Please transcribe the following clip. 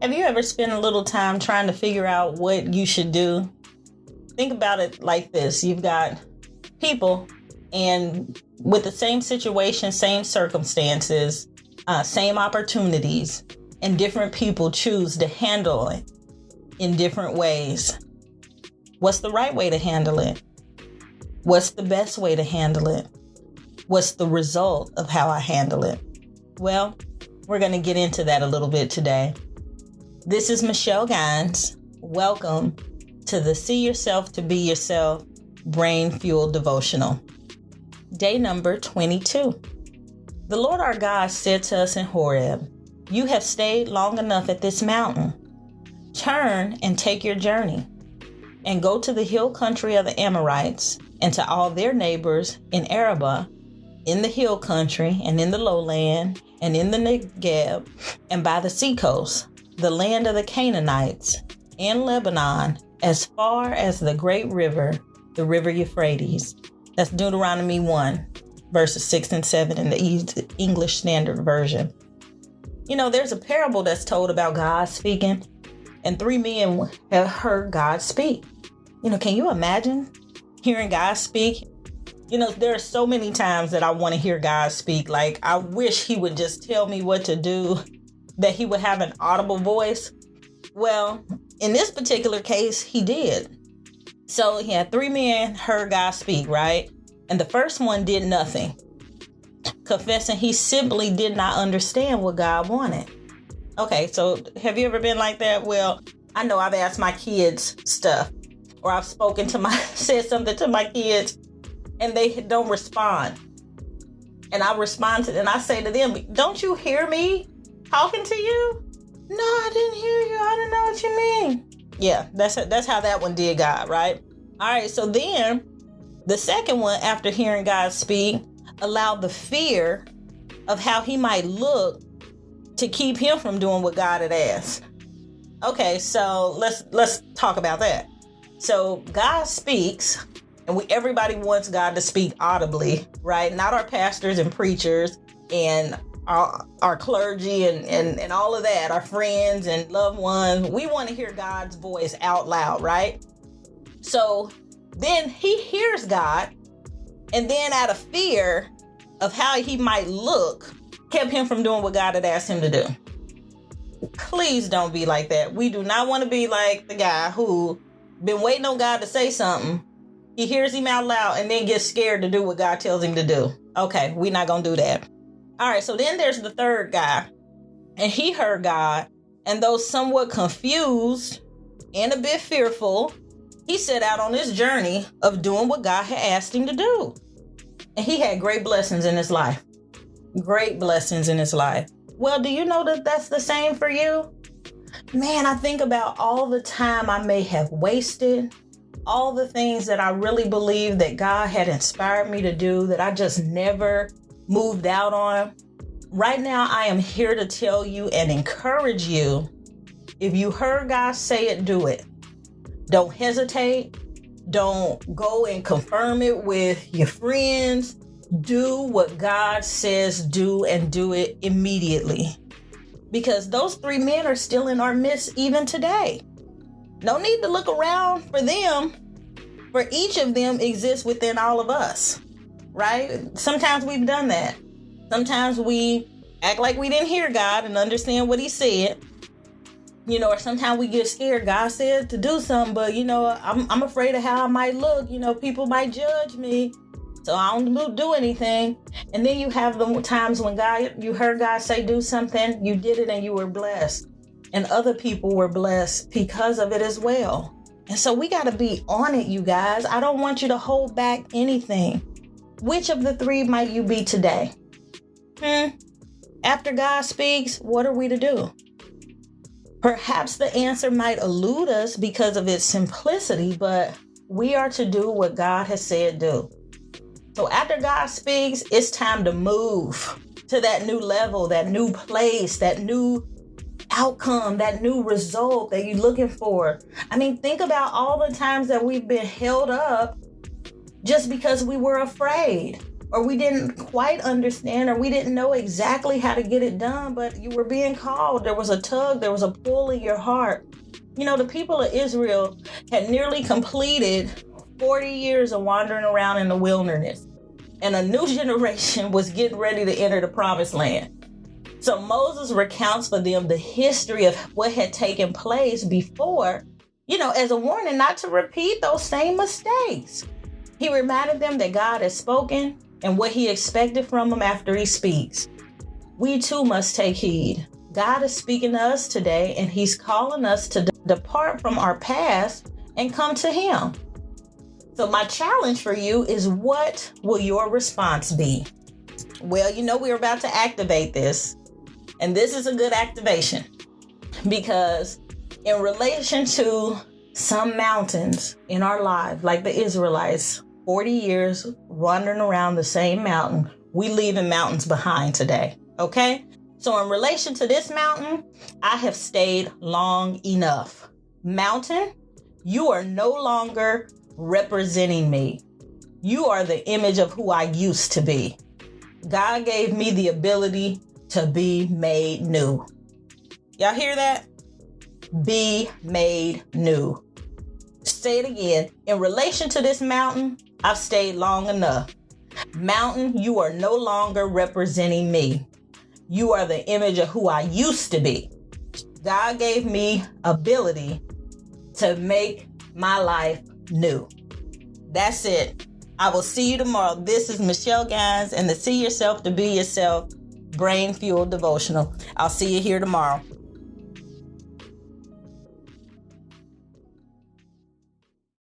Have you ever spent a little time trying to figure out what you should do? Think about it like this. You've got people and with the same situation, same circumstances, same opportunities, and different people choose to handle it in different ways. What's the right way to handle it? What's the best way to handle it? What's the result of how I handle it? Well, we're going to get into that a little bit today. This is Michelle Gines. Welcome to the See Yourself to Be Yourself Brain Fuel Devotional. Day number 22. The Lord our God said to us in Horeb, "You have stayed long enough at this mountain. Turn and take your journey, and go to the hill country of the Amorites, and to all their neighbors in Arabah, in the hill country, and in the lowland, and in the Negev, and by the seacoast, the land of the Canaanites, and Lebanon, as far as the great river, the river Euphrates." That's Deuteronomy 1, verses 6 and 7 in the English Standard Version. You know, there's a parable that's told about God speaking, and 3 men have heard God speak. You know, can you imagine hearing God speak? You know, there are so many times that I want to hear God speak. Like, I wish he would just tell me what to do, that he would have an audible voice. Well, in this particular case, he did. So he had 3 men heard God speak, right? And the first one did nothing, confessing he simply did not understand what God wanted. Okay, so have you ever been like that? Well, I know I've asked my kids stuff, or I've said something to my kids, and they don't respond. And I respond to, and I say to them, "Don't you hear me talking to you?" "No, I didn't hear you. I don't know what you mean." Yeah, that's how that one did God, right? All right, so then the second one, after hearing God speak, allowed the fear of how he might look to keep him from doing what God had asked. Okay, so let's talk about that. So God speaks, and everybody wants God to speak audibly, right? Not our pastors and preachers and our clergy and all of that, our friends and loved ones. We want to hear God's voice out loud, right? So then he hears God, and then out of fear of how he might look, kept him from doing what God had asked him to do. Please don't be like that. We do not want to be like the guy who been waiting on God to say something. He hears him out loud and then gets scared to do what God tells him to do. Okay, we're not going to do that. All right, so then there's the third guy, and he heard God, and though somewhat confused and a bit fearful, he set out on this journey of doing what God had asked him to do. And he had great blessings in his life. Great blessings in his life. Well, do you know that that's the same for you? Man, I think about all the time I may have wasted, all the things that I really believe that God had inspired me to do that I just never moved out on. Right now, I am here to tell you and encourage you. If you heard God say it, do it. Don't hesitate. Don't go and confirm it with your friends. Do what God says do, and do it immediately. Because those 3 men are still in our midst even today. No need to look around for them, for each of them exists within all of us. Right? Sometimes we've done that. Sometimes we act like we didn't hear God and understand what he said. You know, or sometimes we get scared. God said to do something, but you know, I'm afraid of how I might look. You know, people might judge me, so I don't do anything. And then you have the times when you heard God say do something, you did it, and you were blessed. And other people were blessed because of it as well. And so we got to be on it, you guys. I don't want you to hold back anything. Which of the 3 might you be today? After God speaks, what are we to do? Perhaps the answer might elude us because of its simplicity, but we are to do what God has said do. So after God speaks, it's time to move to that new level, that new place, that new outcome, that new result that you're looking for. I mean, think about all the times that we've been held up just because we were afraid, or we didn't quite understand, or we didn't know exactly how to get it done, but you were being called. There was a tug, there was a pull in your heart. You know, the people of Israel had nearly completed 40 years of wandering around in the wilderness, and a new generation was getting ready to enter the promised land. So Moses recounts for them the history of what had taken place before, as a warning not to repeat those same mistakes. He reminded them that God has spoken and what he expected from them after he speaks. We too must take heed. God is speaking to us today, and he's calling us to depart from our past and come to him. So my challenge for you is, what will your response be? Well, we're about to activate this, and this is a good activation, because in relation to some mountains in our life, like the Israelites, 40 years wandering around the same mountain, we leaving mountains behind today, okay? So in relation to this mountain, I have stayed long enough. Mountain, you are no longer representing me. You are the image of who I used to be. God gave me the ability to be made new. Y'all hear that? Be made new. Say it again. In relation to this mountain, I've stayed long enough. Mountain, you are no longer representing me. You are the image of who I used to be. God gave me ability to make my life new. That's it. I will see you tomorrow. This is Michelle Gines and the See Yourself to Be Yourself Brain Fuel Devotional. I'll see you here tomorrow.